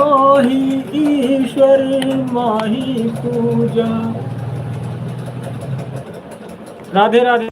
मोहि ईश्वर माही पूजा। राधे राधे।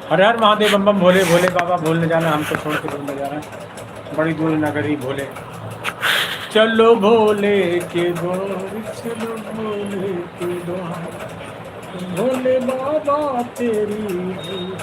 हर हर महादेव बम बम भोले भोले बाबा भूल न जाना हमको छोड़ के दूर न जाना बड़ी दूर नगरी भोले चलो भोले के द्वार चलो भोले के द्वार भोले बाबा तेरी भूल।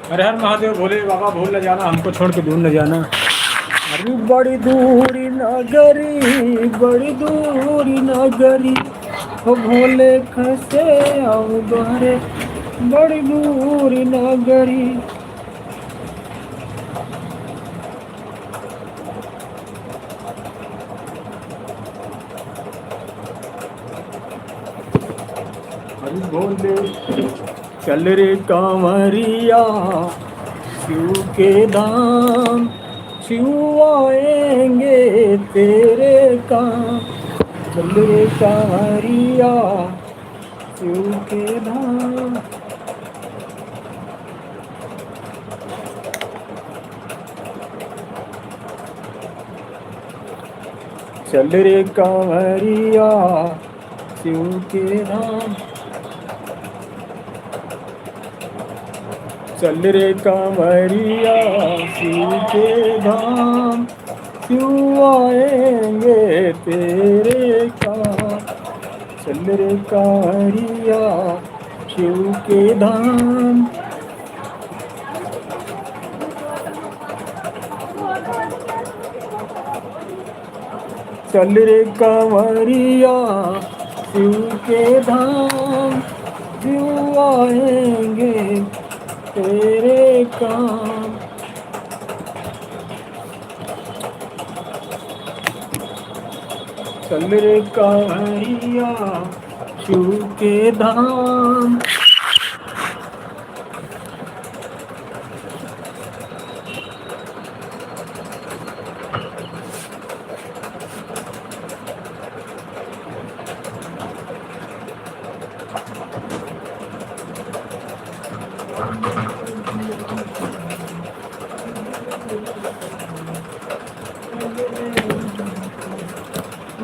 हर हर महादेव भोले बाबा भूल न जाना हमको छोड़ के दूर न जाना। अरे बड़ी दूरी नगरी बड़ी दूरी नगरी ओ भोले कैसे आओ द्वारे बड़ी दूरी नगरी। अरे भोले चल रे कांवरिया शिव के धाम शिव आएंगे तेरे काम। चल रे कांवरिया शिव के धाम। चल रे कांवरिया शिव के धाम। चल रे कांवरिया शिव के धाम शिव आएंगे तेरे काम। चल रे कांवरिया शिव के धाम। चल रे कांवरिया शिव के धाम शिव आएंगे तेरे काम। चल रे कांवरिया शिव के धाम।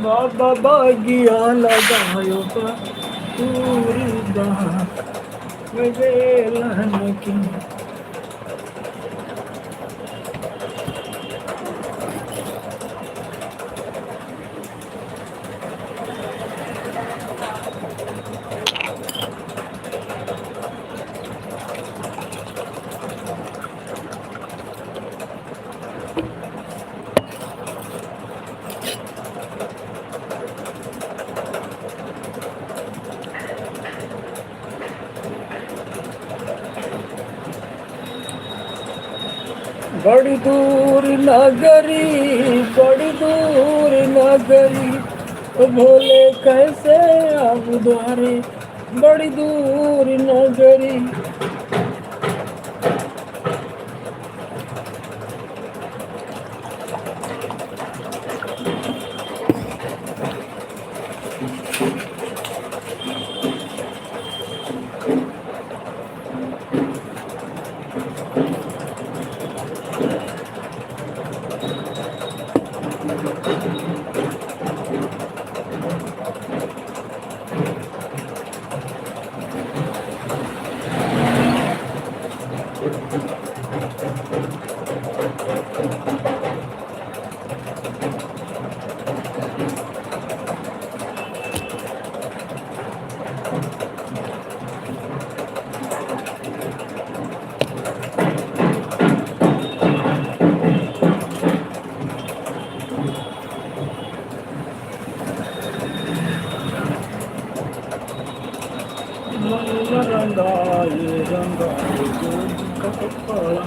बाबा बागिया लगायो पूरी बात वेलन की। बड़ी दूर नगरी बड़ी दूर नगरी ओ भोले कैसे अब द्वारे बड़ी दूर नगरी। रंगाए रंगाए कपड़ा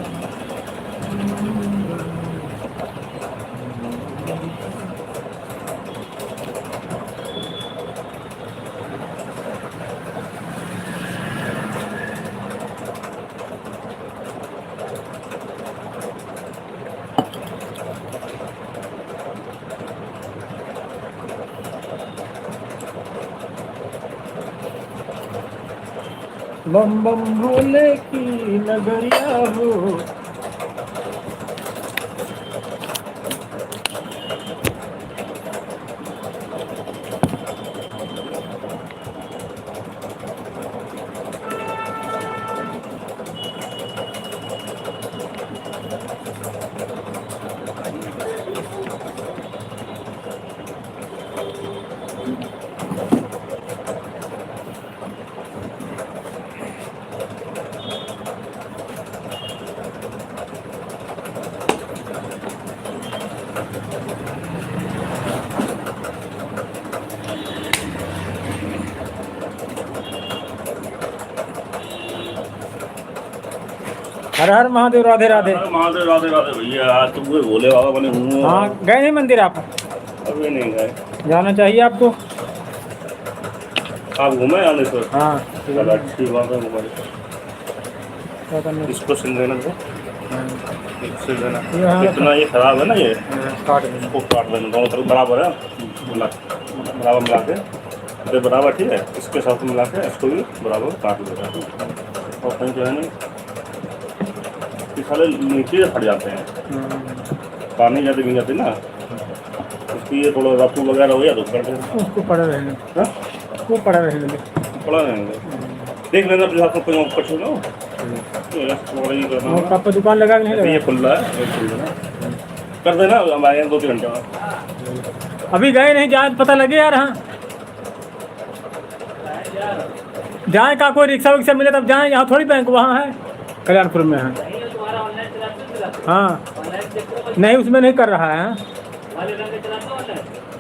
बम बम भोले की नगरिया हो। हर हर महादेव, राधे राधे। अरे महादेव राधे राधे भैया, आज तुम कोई भोले बाबा बने हुए हो। हाँ, गए नहीं मंदिर आप? अभी नहीं गए। जाना चाहिए आपको। आप घूमे आने से? हाँ, चलो अच्छी बात है, घूमे। क्या करना? इसको सिल देना तो हाँ, सिल देना। हाँ, कितना ये खराब है ना, ये काट देना। इसको काट देना, दोनों तरफ बराबर है, बराबर मिला के। अरे बराबर ठीक है, इसके साथ मिला के इसको भी बराबर काट देना। और कहीं जो है नहीं, ये सारे नीचे से फट जाते हैं, पानी ज़्यादा गिर जाती ना, इसकी ये थोड़ा रफू वगैरह हो गया तो कर देना। उसको पड़ा रहने, हाँ, उसको पड़ा रहने दे। पड़ा रहेंगे, देख लेना अपने हाथ में कोई कुछ हो ना। ये करना और कब पे दुकान लगा कि नहीं ये लगा? खुल रहा है, ये खुल रहा है। कर देना, हम आएंगे 2-3 घंटे में। अभी गए नहीं, जाए पता लगे यार। हाँ, जाए का कोई रिक्शा विक्शा मिले तब जाए, यहाँ थोड़ी बैंक वहाँ है, कल्याणपुर में है। हाँ, नहीं उसमें नहीं कर रहा है,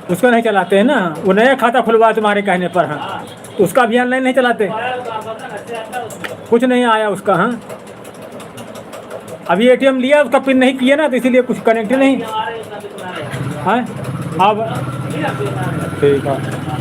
उसको नहीं चलाते हैं ना, वो नया खाता खुलवा तुम्हारे कहने पर। हाँ, उसका भी ऑनलाइन नहीं चलाते, कुछ नहीं आया उसका। हाँ, अभी एटीएम लिया, उसका पिन नहीं किया ना, तो इसीलिए कुछ कनेक्ट नहीं है। अब ठीक है।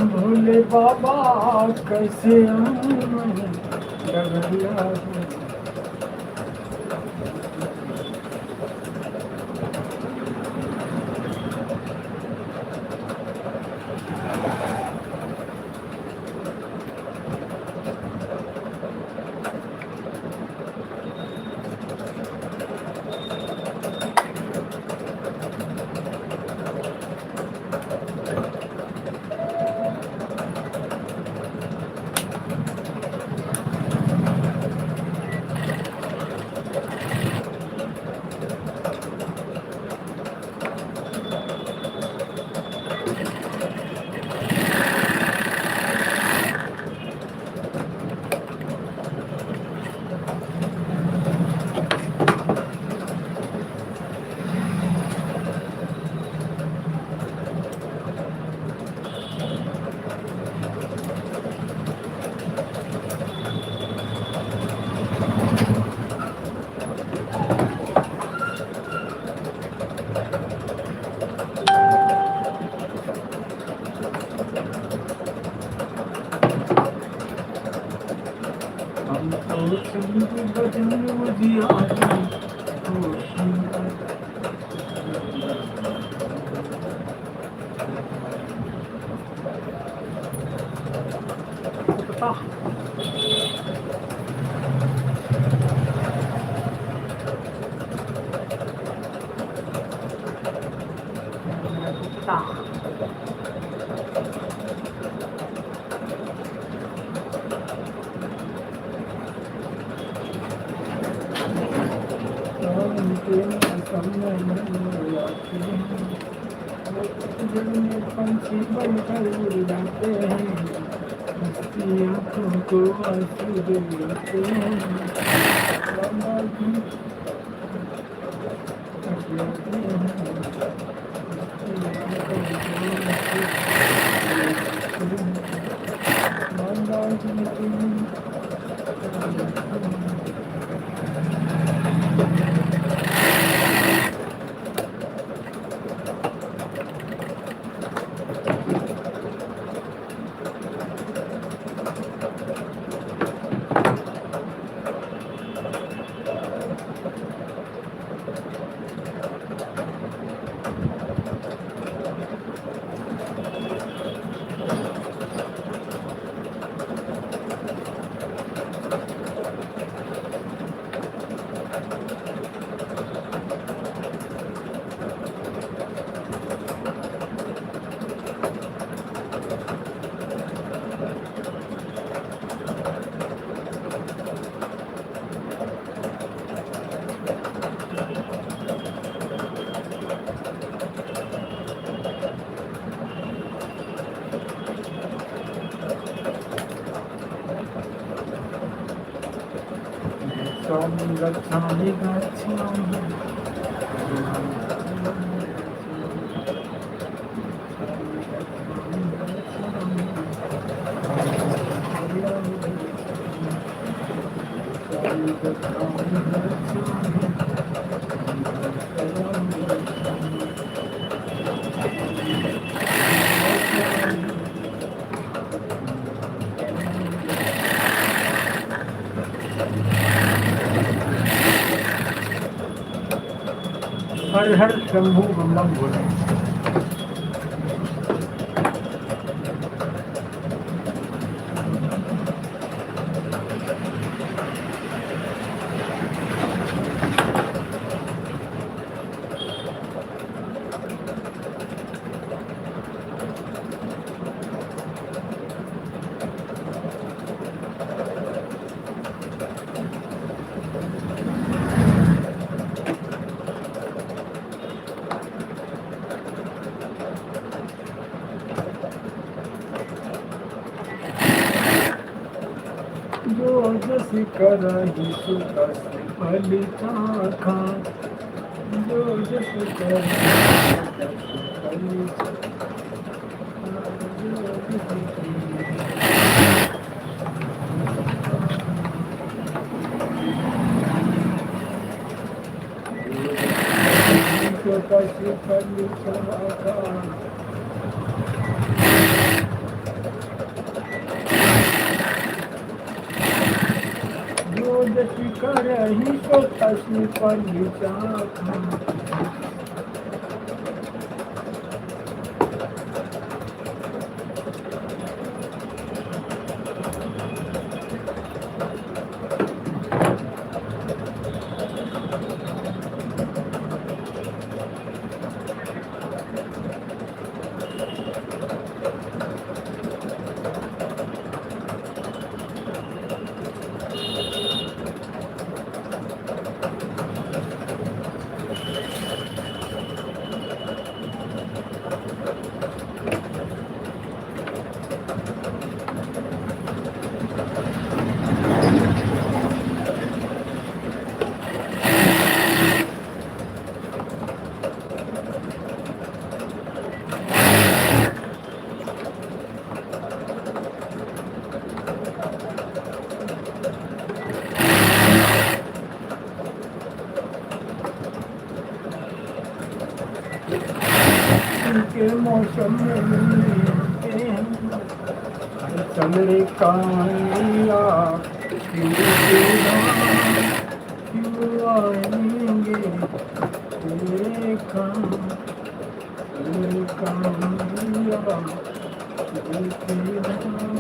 भोले बाबा कैसे डगरिया हो। बजन उजियारी रोशनी पता पंछी बनकर उड़ जाते हैं उसकी आँखों को आंसू दिलवाते हैं बाबा जी दिलवाते हैं उसकी आँखों को आंसू बाबा जी गच्छामि गच्छामि हर हर शंभू बम बम बोले जो जस करही सुतस फलिता खा जो जस करही सुतस फलिता खा जसी करही सो तसी फलिता खा के मौसम में मिलते हैं चमड़े का आएंगे तेरे काम या तेरे धाम।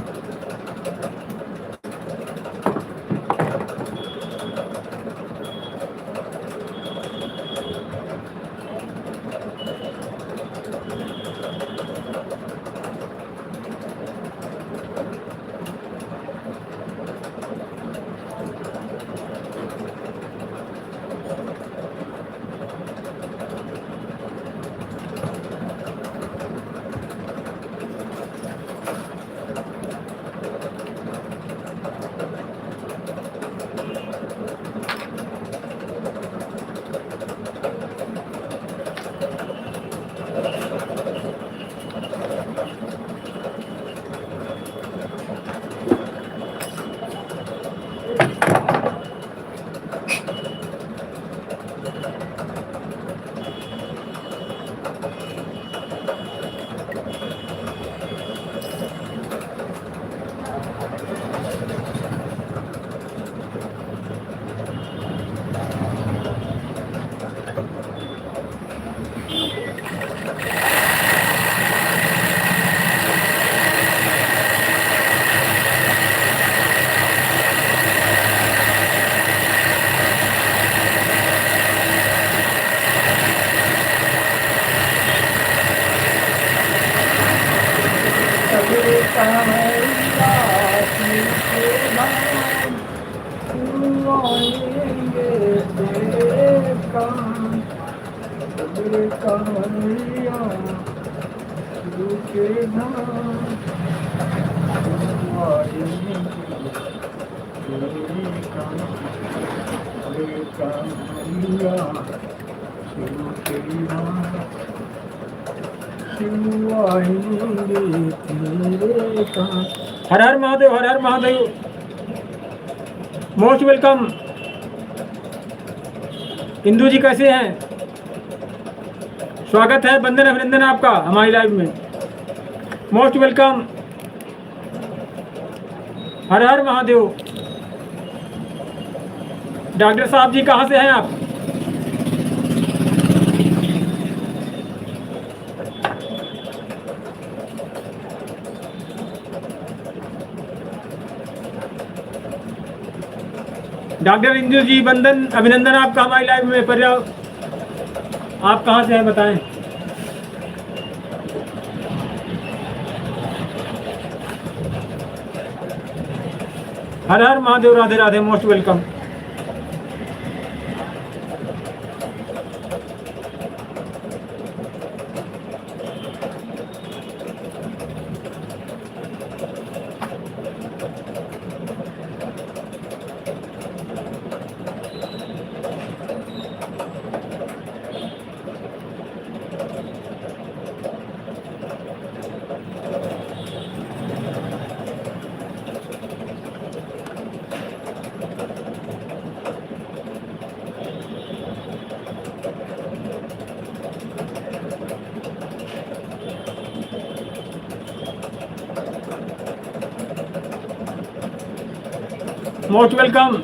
तेरे कामया तेरे धाम आएंगे तेरे काम तेरे कामया तेरे धाम आएंगे तेरे काम तेरे कामया तेरे धाम हर हर महादेव, हर हर महादेव। Most welcome. इंदू जी कैसे हैं? स्वागत है, बंदन अभिनंदन आपका हमारी लाइव में। Most welcome. हर हर महादेव। डॉक्टर साहब जी कहाँ से हैं आप? डॉक्टर इंदु जी बंदन अभिनंदन आपका हमारी लाइव में। पर आप कहाँ से हैं बताएं। हर हर Mahadev, Radhe Radhe, most welcome. Most welcome.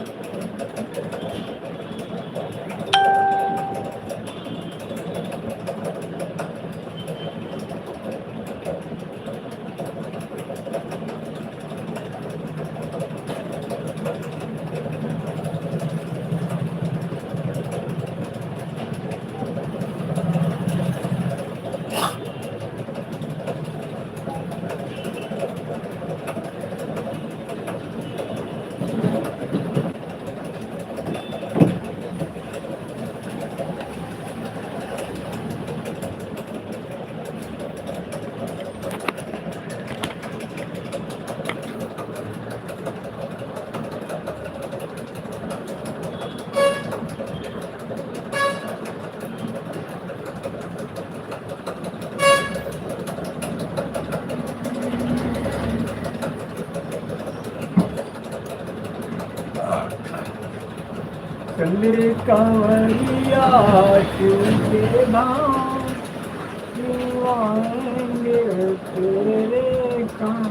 Chandra Kanwariya के धाम आएंगे तेरे काम।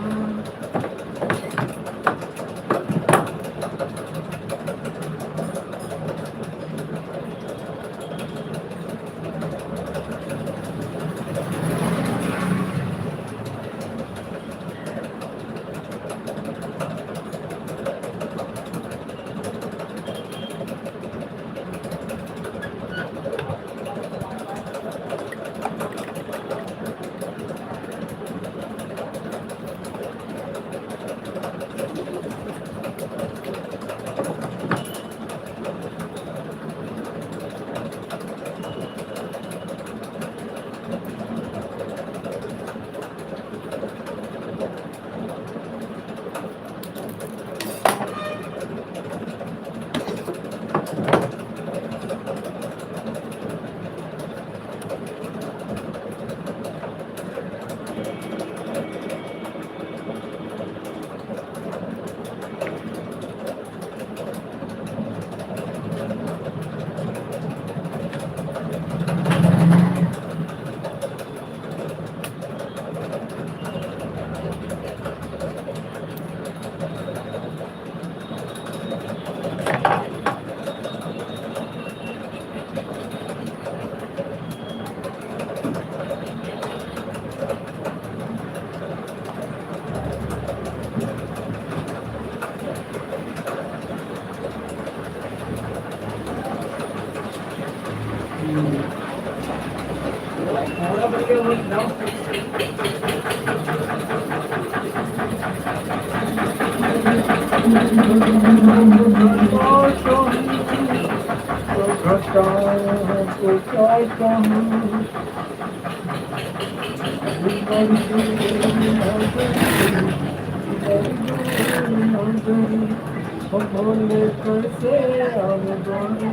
बोले कैसे अब बोले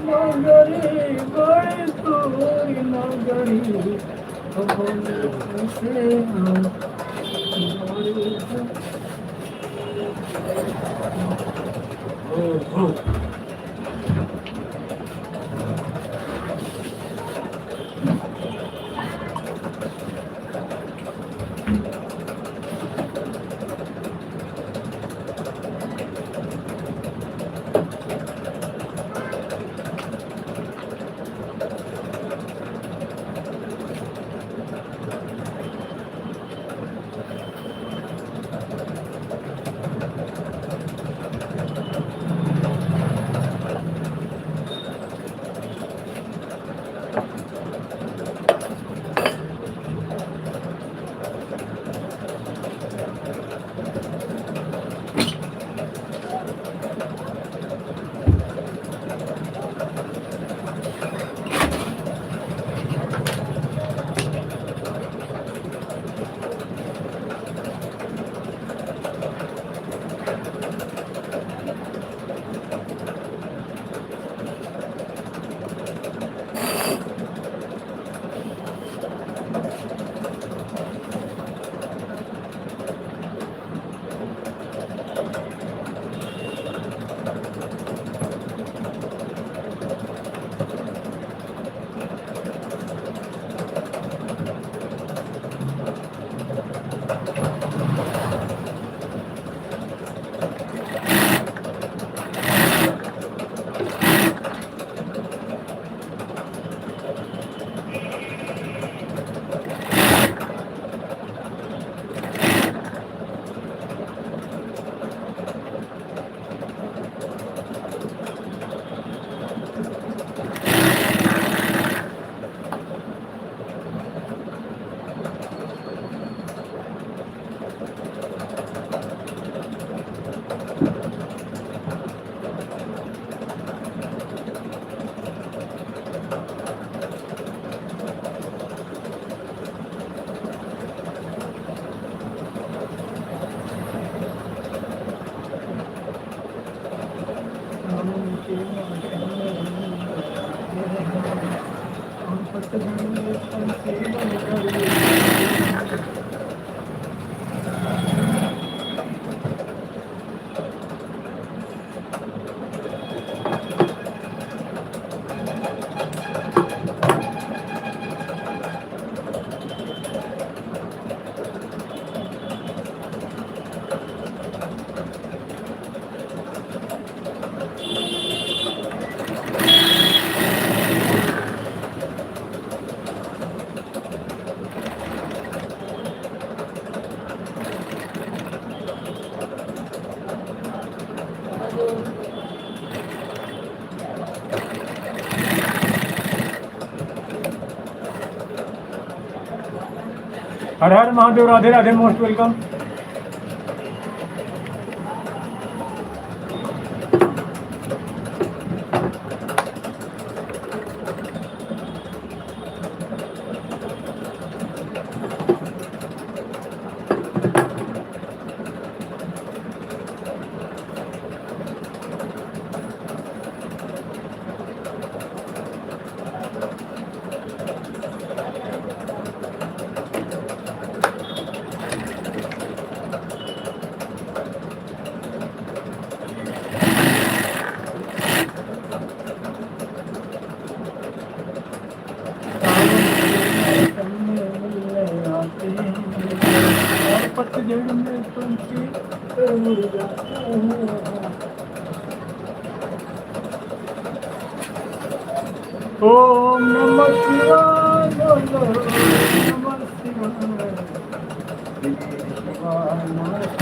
नगरी बड़ी दूरी नगरी बोले कैसे हर हर महादेव, राधे राधे, मोस्ट वेलकम। पतझड़ में पंछी उड़ जाते हैं। ओम नमः शिवाय, नमः शिवाय, शिवाय नमः शिवाय, शिवाय नमः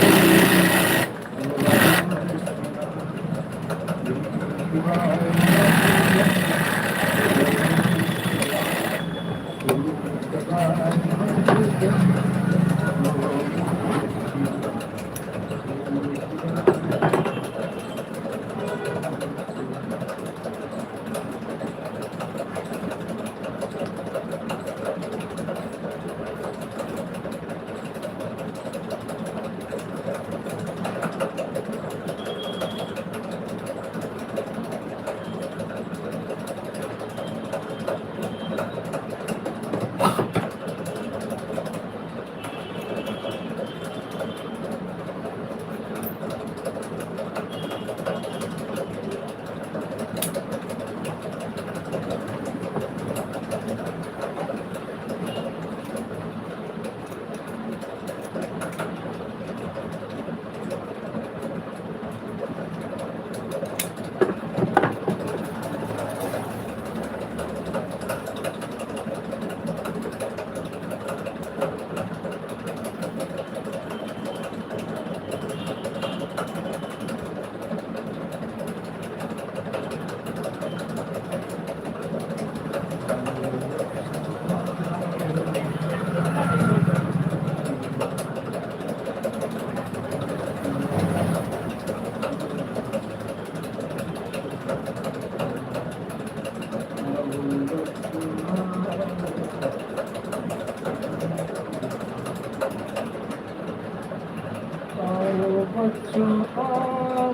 आओ बच्चों आओ,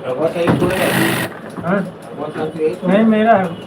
रवा सही थोड़ा है, हाँ रवा साथ यही थोड़ा नहीं मेरा है।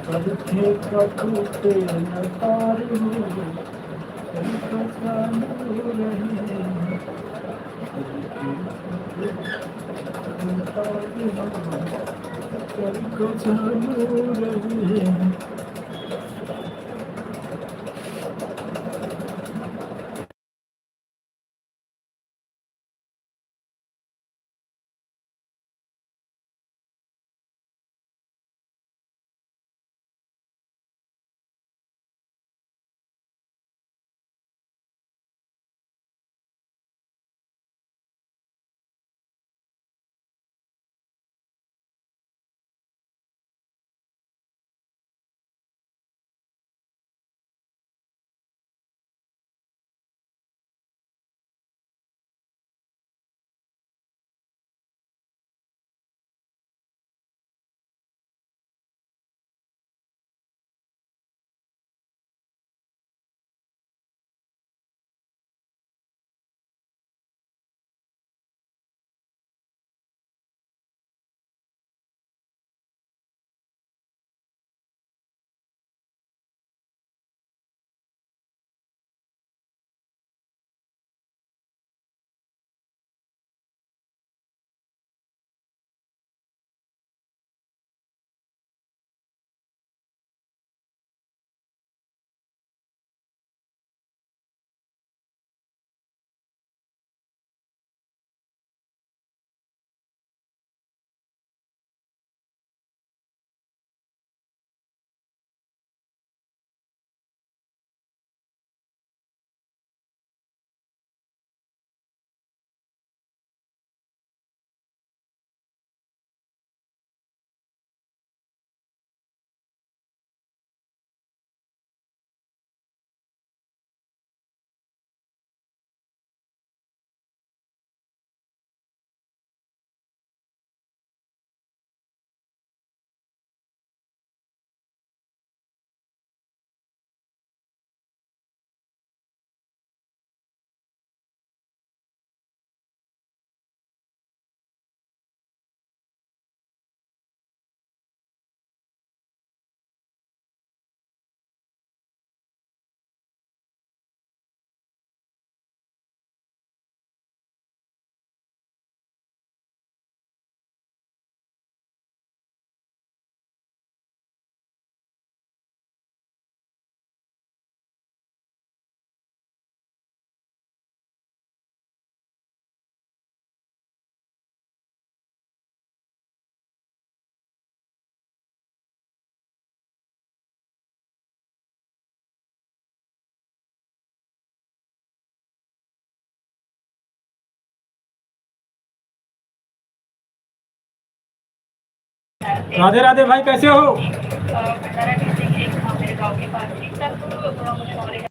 कभी टूटे न तार हो, कभी चालू रहे, कभी चालू रहे। राधे राधे भाई, कैसे हो? भंडारा डिस्ट्रिक्ट एक था मेरे गाँव के पास ही, सर तो थोड़ा मुझे नॉलेज।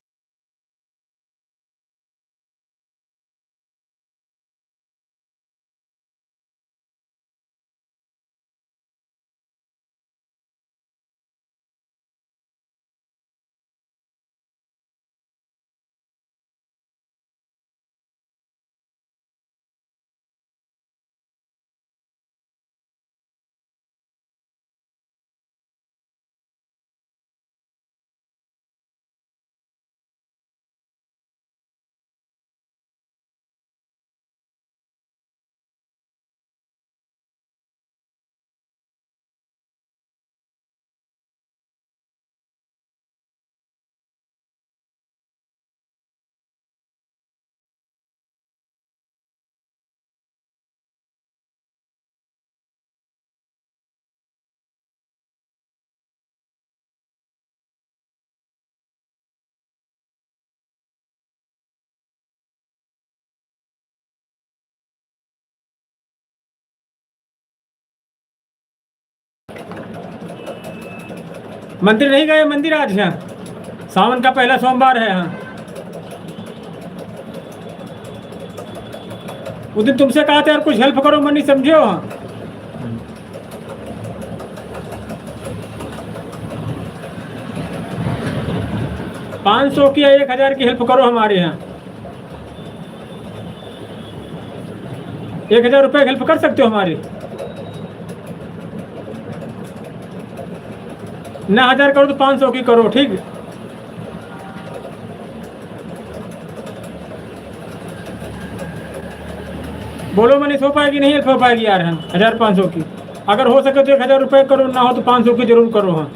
मंदिर नहीं गए? मंदिर आज है, सावन का पहला सोमवार है। हाँ, उस दिन तुमसे कहा था यार कुछ हेल्प करो, मन नहीं समझियो। हाँ, 500 की या 1000 की हेल्प करो हमारे यहाँ। 1000 रुपये हेल्प कर सकते हो हमारी? ना 1000 करो तो 500 की करो, ठीक? बोलो मनीष, हो पाएगी नहीं हेल्प हो पाएगी यार? हाँ, 1500 की अगर हो सके तो 1000 रुपये करो, ना हो तो 500 की जरूर करो। हाँ,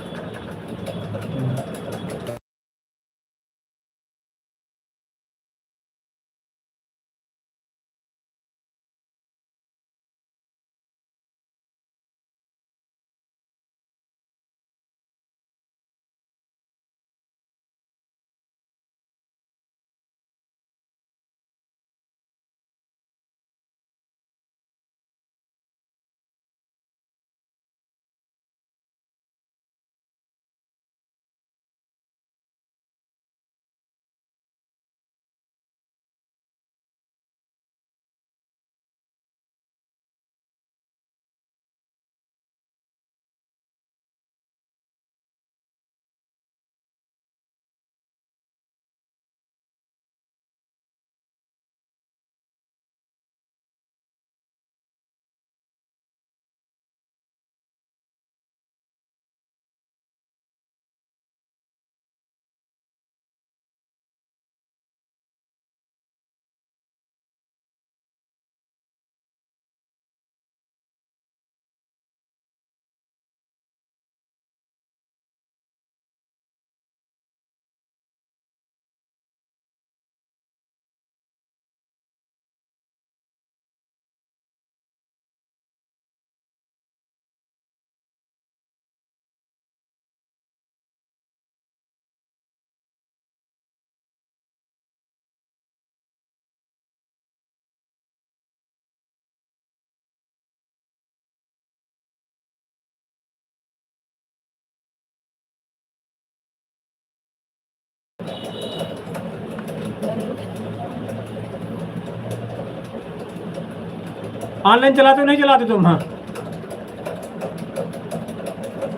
ऑनलाइन चलाते हो नहीं चलाते तुम? हाँ,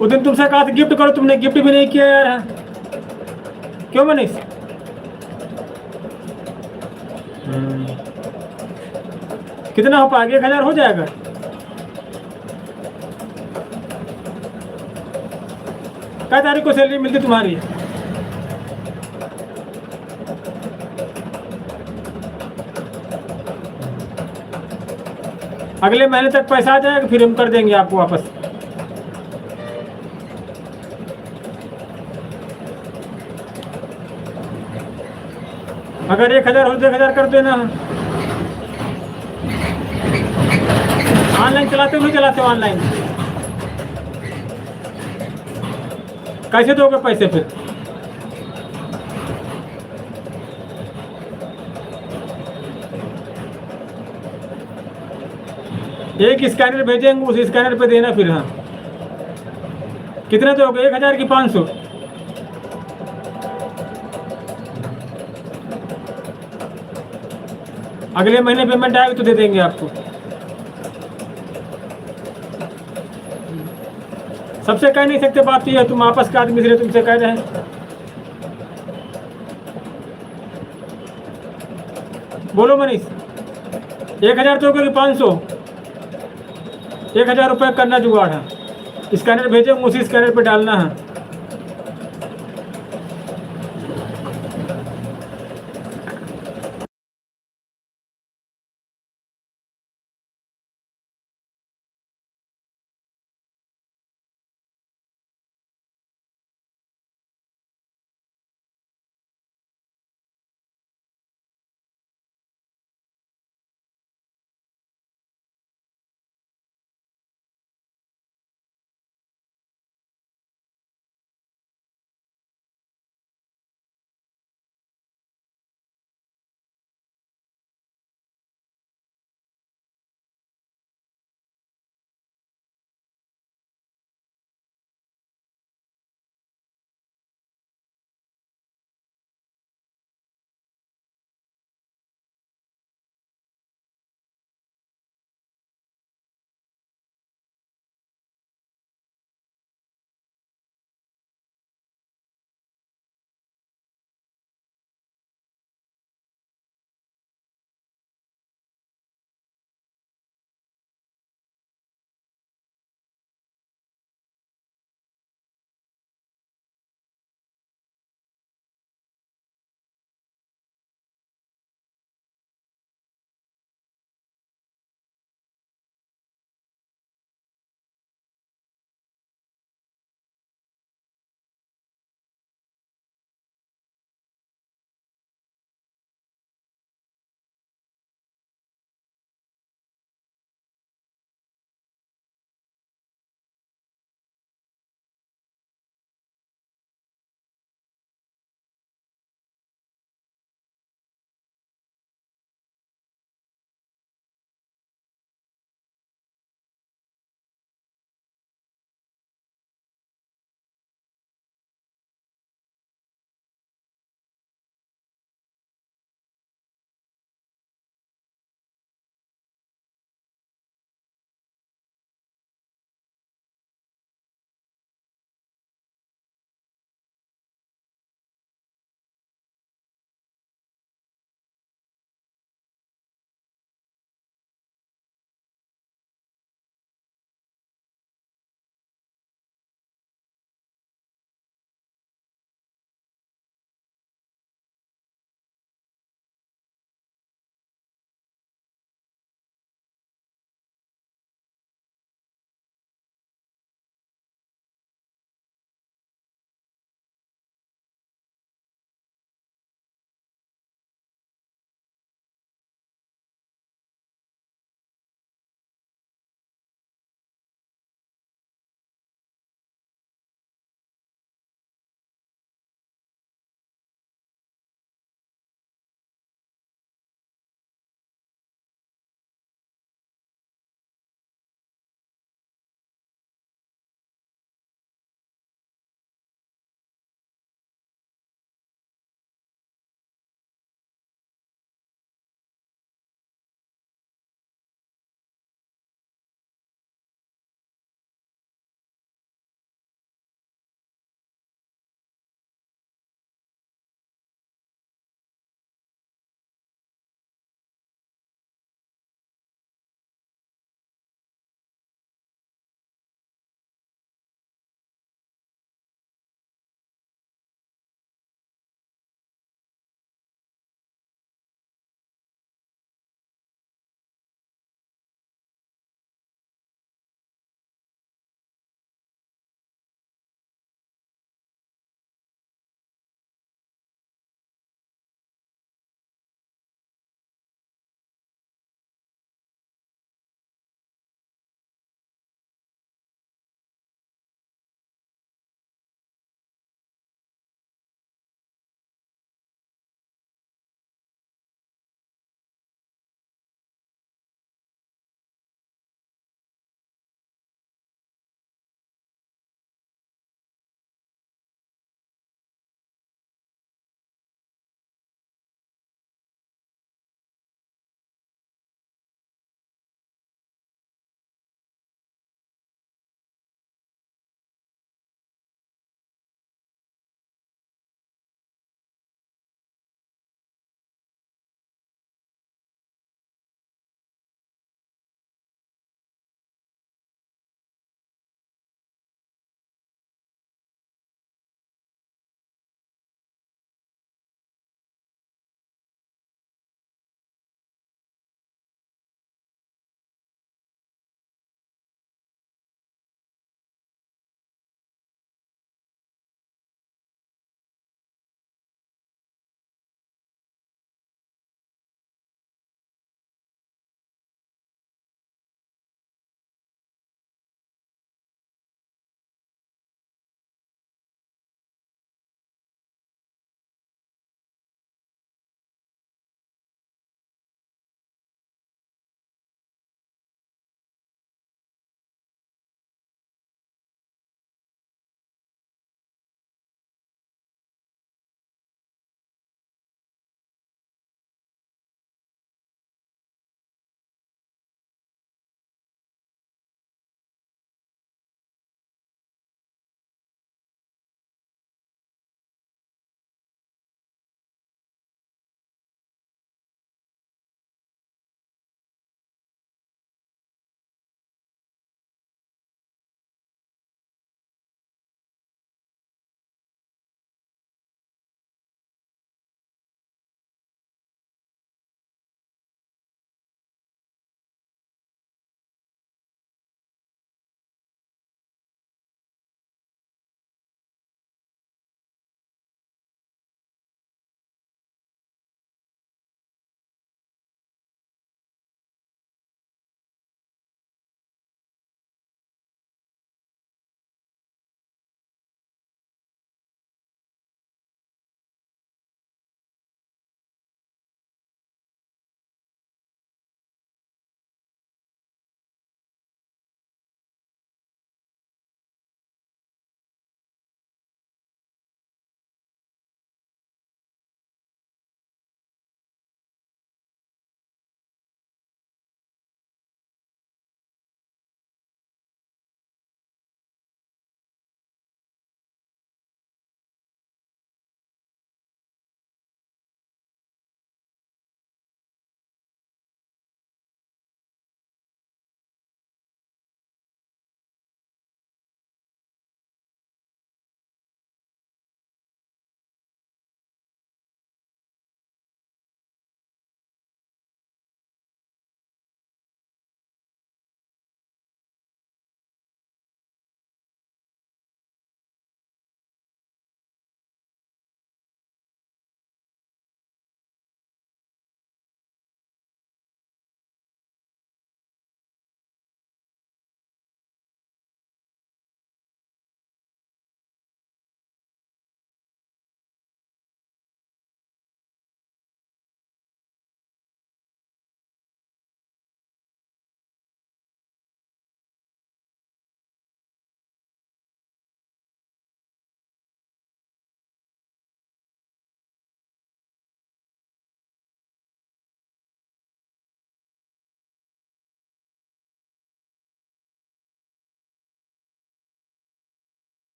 उस दिन तुमसे कहा था गिफ्ट करो, तुमने गिफ्ट भी नहीं किया यार। हाँ, क्यों मनीष? कितना हो पाएगा? 1000 हो जाएगा? क्या तारीख को सैलरी मिलती तुम्हारी? अगले महीने तक पैसा आ जाएगा, फिर हम कर देंगे आपको वापस। अगर 1000 हो तो 1000 कर देना। ऑनलाइन चलाते हो नहीं चलाते हो? ऑनलाइन कैसे दोगे पैसे फिर? एक स्कैनर भेजेंगे, उस स्कैनर पे देना फिर। हाँ, कितने दोगे, 1000 की 500? अगले महीने पेमेंट आएगी तो दे देंगे आपको। सबसे कह नहीं सकते, बात ये है, तुम आपस के आदमी से तुमसे कह रहे हैं। बोलो मनीष, 1000 दोगे कि 500? 1000 रुपये करना जुगाड़ है। स्कैनर भेजे, उसी स्कैनर पे डालना है।